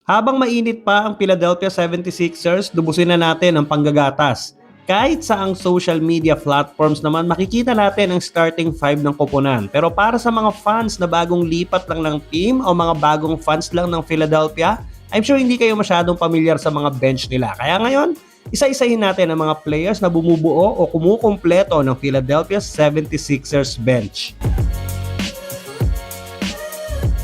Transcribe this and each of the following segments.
Habang mainit pa ang Philadelphia 76ers, lubusin na natin ang panggagatas. Kahit sa ang social media platforms naman, makikita natin ang starting five ng koponan. Pero para sa mga fans na bagong lipat lang ng team o mga bagong fans lang ng Philadelphia, I'm sure hindi kayo masyadong familiar sa mga bench nila. Kaya ngayon, isa-isahin natin ang mga players na bumubuo o kumukumpleto ng Philadelphia 76ers bench.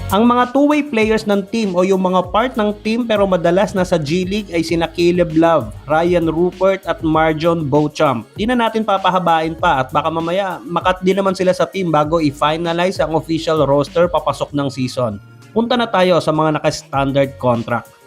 Ang mga two-way players ng team o yung mga part ng team pero madalas nasa G League ay sina Caleb Love, Ryan Rupert at Marjon Beauchamp. Di na natin papahabain pa at baka mamaya makat din naman sila sa team bago i-finalize ang official roster papasok ng season. Punta na tayo sa mga naka-standard contract.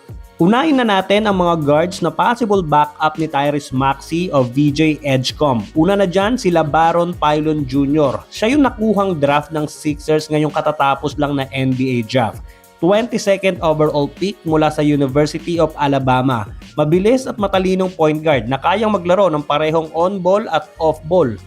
Unahin na natin ang mga guards na possible backup ni Tyrese Maxey of VJ Edgecombe. Una na dyan sila Baron Pylon Jr. Siya yung nakuhang draft ng Sixers ngayong katatapos lang na NBA draft. 22nd overall pick mula sa University of Alabama. Mabilis at matalinong point guard na kayang maglaro ng parehong on-ball at off-ball.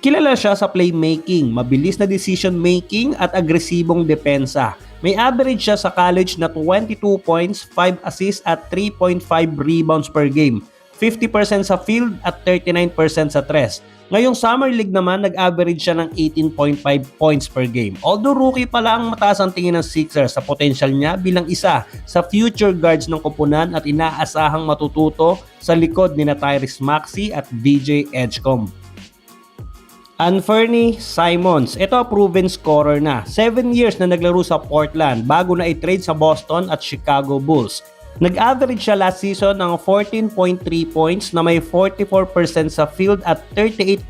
Kilala siya sa playmaking, mabilis na decision making at agresibong depensa. May average siya sa college na 22 points, 5 assists at 3.5 rebounds per game. 50% sa field at 39% sa tres. Ngayong Summer League naman, nag-average siya ng 18.5 points per game. Although rookie pa lang, mataas ang tingin ng Sixers sa potential niya bilang isa sa future guards ng koponan at inaasahang matututo sa likod ni Tyrese Maxey at VJ Edgecombe. Anthony Simons, ito proven scorer na. 7 years na naglaro sa Portland bago na i-trade sa Boston at Chicago Bulls. Nag-average siya last season ng 14.3 points na may 44% sa field at 38%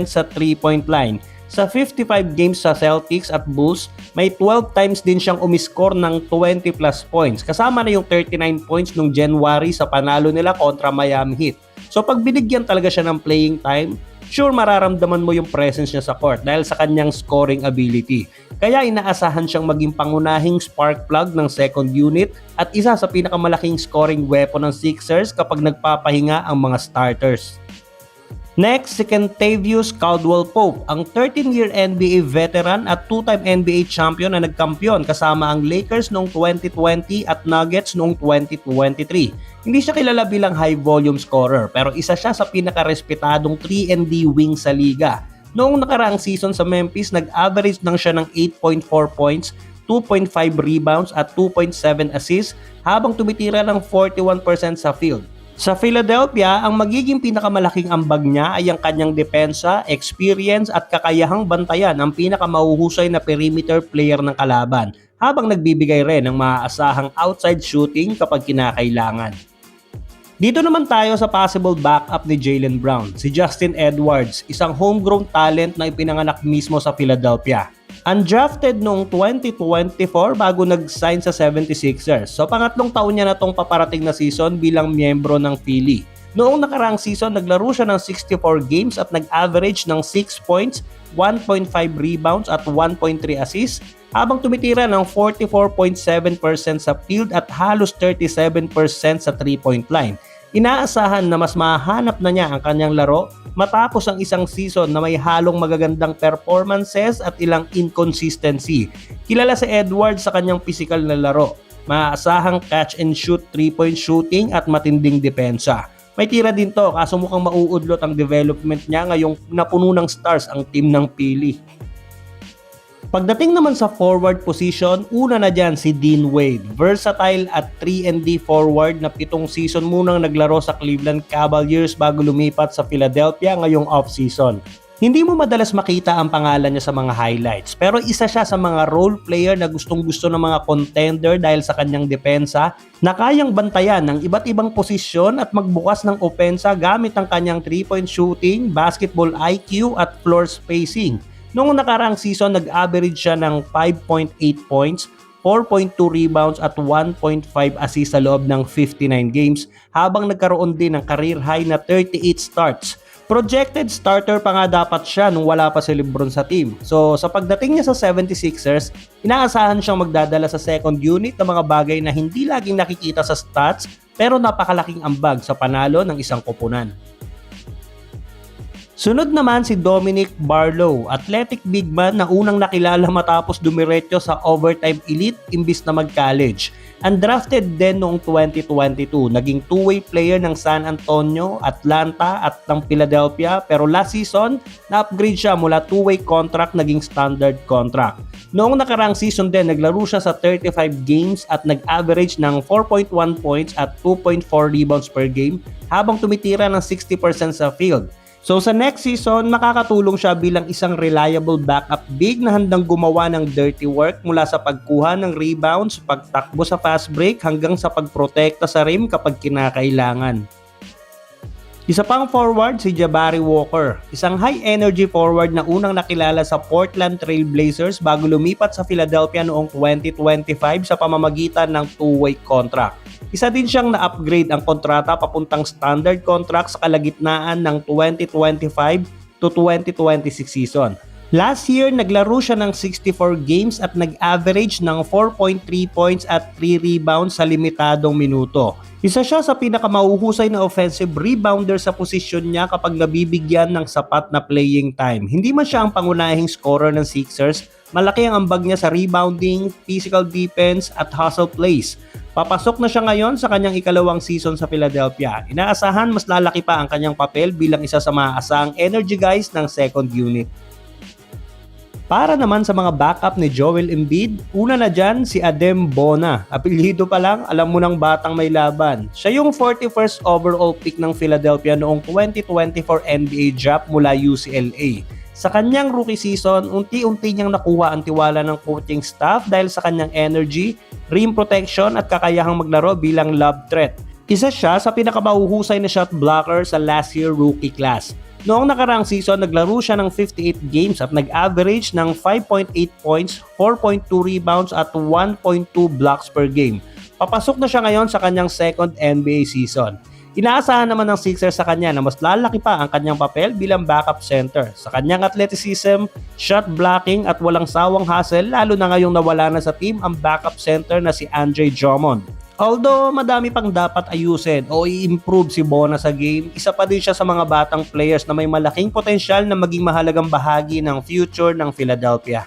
sa 3-point line. Sa 55 games sa Celtics at Bulls, may 12 times din siyang umiscore ng 20 plus points. Kasama na yung 39 points nung January sa panalo nila kontra Miami Heat. So pag binigyan talaga siya ng playing time, sure mararamdaman mo yung presence niya sa court dahil sa kanyang scoring ability. Kaya inaasahan siyang maging pangunahing spark plug ng second unit at isa sa pinakamalaking scoring weapon ng Sixers kapag nagpapahinga ang mga starters. Next, si Kentavious Caldwell-Pope, ang 13-year NBA veteran at 2-time NBA champion na nagkampiyon kasama ang Lakers noong 2020 at Nuggets noong 2023. Hindi siya kilala bilang high-volume scorer pero isa siya sa pinaka-respetadong 3-and-D wing sa liga. Noong nakaraang season sa Memphis, nag-average lang siya ng 8.4 points, 2.5 rebounds at 2.7 assists habang tumitira ng 41% sa field. Sa Philadelphia, ang magiging pinakamalaking ambag niya ay ang kanyang depensa, experience at kakayahang bantayan ang pinakamahuhusay na perimeter player ng kalaban habang nagbibigay rin ng maaasahang outside shooting kapag kinakailangan. Dito naman tayo sa possible backup ni Jaylen Brown, si Justin Edwards, isang homegrown talent na ipinanganak mismo sa Philadelphia. Undrafted noong 2024 bago nag-sign sa 76ers. So pangatlong taon niya na tong paparating na season bilang miyembro ng Philly. Noong nakaraang season, naglaro siya ng 64 games at nag-average ng 6 points, 1.5 rebounds at 1.3 assists habang tumitira ng 44.7% sa field at halos 37% sa 3-point line. Inaasahan na mas mahanap na niya ang kanyang laro matapos ang isang season na may halong magagandang performances at ilang inconsistency. Kilala si Edwards sa kanyang physical na laro, maaasahang catch and shoot 3-point shooting at matinding depensa. May tira din to kaso mukhang mauudlot ang development niya ngayong napuno ng stars ang team ng Philly. Pagdating naman sa forward position, una na dyan si Dean Wade. Versatile at 3-and-D forward na 7 season munang naglaro sa Cleveland Cavaliers bago lumipat sa Philadelphia ngayong off-season. Hindi mo madalas makita ang pangalan niya sa mga highlights pero isa siya sa mga role player na gustong-gusto ng mga contender dahil sa kanyang depensa na kayang bantayan ng iba't ibang posisyon at magbukas ng opensa gamit ang kanyang 3-point shooting, basketball IQ at floor spacing. Noong nakaraang season, nag-average siya ng 5.8 points, 4.2 rebounds at 1.5 assists sa loob ng 59 games habang nagkaroon din ng career high na 38 starts. Projected starter pa nga dapat siya nung wala pa si LeBron sa team. So sa pagdating niya sa 76ers, inaasahan siyang magdadala sa second unit ng mga bagay na hindi laging nakikita sa stats pero napakalaking ambag sa panalo ng isang koponan. Sunod naman si Dominic Barlow, athletic big man na unang nakilala matapos dumiretso sa overtime elite imbis na mag-college. Undrafted din noong 2022, naging two-way player ng San Antonio, Atlanta at ng Philadelphia, pero last season, na-upgrade siya mula two-way contract naging standard contract. Noong nakarang season din, naglaro siya sa 35 games at nag-average ng 4.1 points at 2.4 rebounds per game habang tumitira ng 60% sa field. So sa next season, makakatulong siya bilang isang reliable backup big na handang gumawa ng dirty work mula sa pagkuha ng rebounds, pagtakbo sa fast break hanggang sa pagprotekta sa rim kapag kinakailangan. Isa pang forward si Jabari Walker, isang high-energy forward na unang nakilala sa Portland Trail Blazers bago lumipat sa Philadelphia noong 2025 sa pamamagitan ng two-way contract. Isa din siyang na-upgrade ang kontrata papuntang standard contract sa kalagitnaan ng 2025 to 2026 season. Last year, naglaro siya ng 64 games at nag-average ng 4.3 points at 3 rebounds sa limitadong minuto. Isa siya sa pinakamauhusay na offensive rebounder sa posisyon niya kapag nabibigyan ng sapat na playing time. Hindi man siya ang pangunahing scorer ng Sixers, malaki ang ambag niya sa rebounding, physical defense at hustle plays. Papasok na siya ngayon sa kanyang ikalawang season sa Philadelphia. Inaasahan mas lalaki pa ang kanyang papel bilang isa sa maaasahang energy guys ng second unit. Para naman sa mga backup ni Joel Embiid, una na dyan si Adem Bona. Apelyido pa lang, alam mo ng batang may laban. Siya yung 41st overall pick ng Philadelphia noong 2024 NBA draft mula UCLA. Sa kanyang rookie season, unti-unti niyang nakuha ang tiwala ng coaching staff dahil sa kanyang energy, rim protection at kakayahang maglaro bilang lob threat. Isa siya sa pinakamahuhusay na shot blocker sa last year rookie class. Noong nakarang season, naglaro siya ng 58 games at nag-average ng 5.8 points, 4.2 rebounds at 1.2 blocks per game. Papasok na siya ngayon sa kanyang second NBA season. Inaasahan naman ng Sixers sa kanya na mas lalaki pa ang kanyang papel bilang backup center. Sa kanyang athleticism, shot blocking at walang sawang hustle, lalo na ngayong nawala na sa team ang backup center na si Andre Drummond. Although madami pang dapat ayusin o i-improve si Bona sa game, isa pa din siya sa mga batang players na may malaking potensyal na maging mahalagang bahagi ng future ng Philadelphia.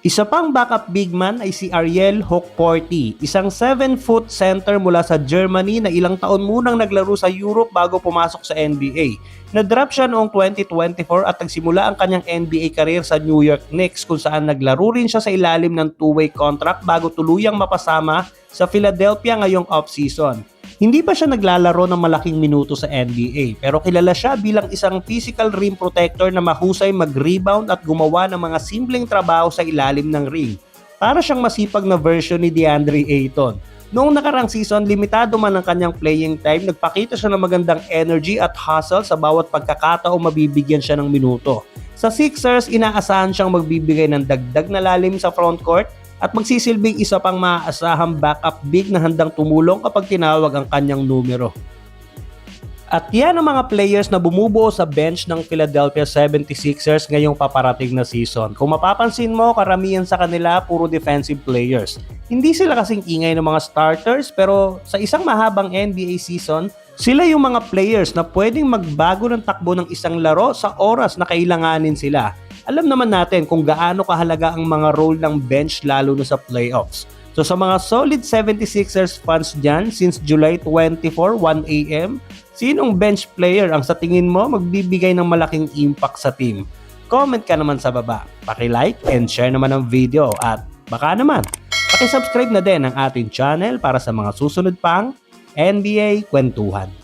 Isa pang backup big man ay si Ariel Hukporti, isang 7-foot center mula sa Germany na ilang taon munang naglaro sa Europe bago pumasok sa NBA. Na-draft siya noong 2024 at nagsimula ang kanyang NBA career sa New York Knicks kung saan naglaro rin siya sa ilalim ng two-way contract bago tuluyang mapasama sa Philadelphia ngayong off-season. Hindi pa siya naglalaro ng malaking minuto sa NBA pero kilala siya bilang isang physical rim protector na mahusay mag-rebound at gumawa ng mga simpleng trabaho sa ilalim ng ring. Para siyang masipag na version ni DeAndre Ayton. Noong nakarang season, limitado man ang kanyang playing time, nagpakita siya ng magandang energy at hustle sa bawat pagkakataong mabibigyan siya ng minuto. Sa Sixers, inaasahan siyang magbibigay ng dagdag na lalim sa frontcourt at magsisilbing isa pang maaasahang backup big na handang tumulong kapag tinawag ang kanyang numero. At yan ang mga players na bumubuo sa bench ng Philadelphia 76ers ngayong paparating na season. Kung mapapansin mo, karamihan sa kanila puro defensive players. Hindi sila kasing ingay ng mga starters pero sa isang mahabang NBA season, sila yung mga players na pwedeng magbago ng takbo ng isang laro sa oras na kailanganin sila. Alam naman natin kung gaano kahalaga ang mga role ng bench lalo na sa playoffs. So sa mga solid 76ers fans dyan, since July 24, 1 AM, sinong bench player ang sa tingin mo magbibigay ng malaking impact sa team? Comment ka naman sa baba, paki-like and share naman ang video at baka naman, paki-subscribe na din ang ating channel para sa mga susunod pang NBA Kwentuhan.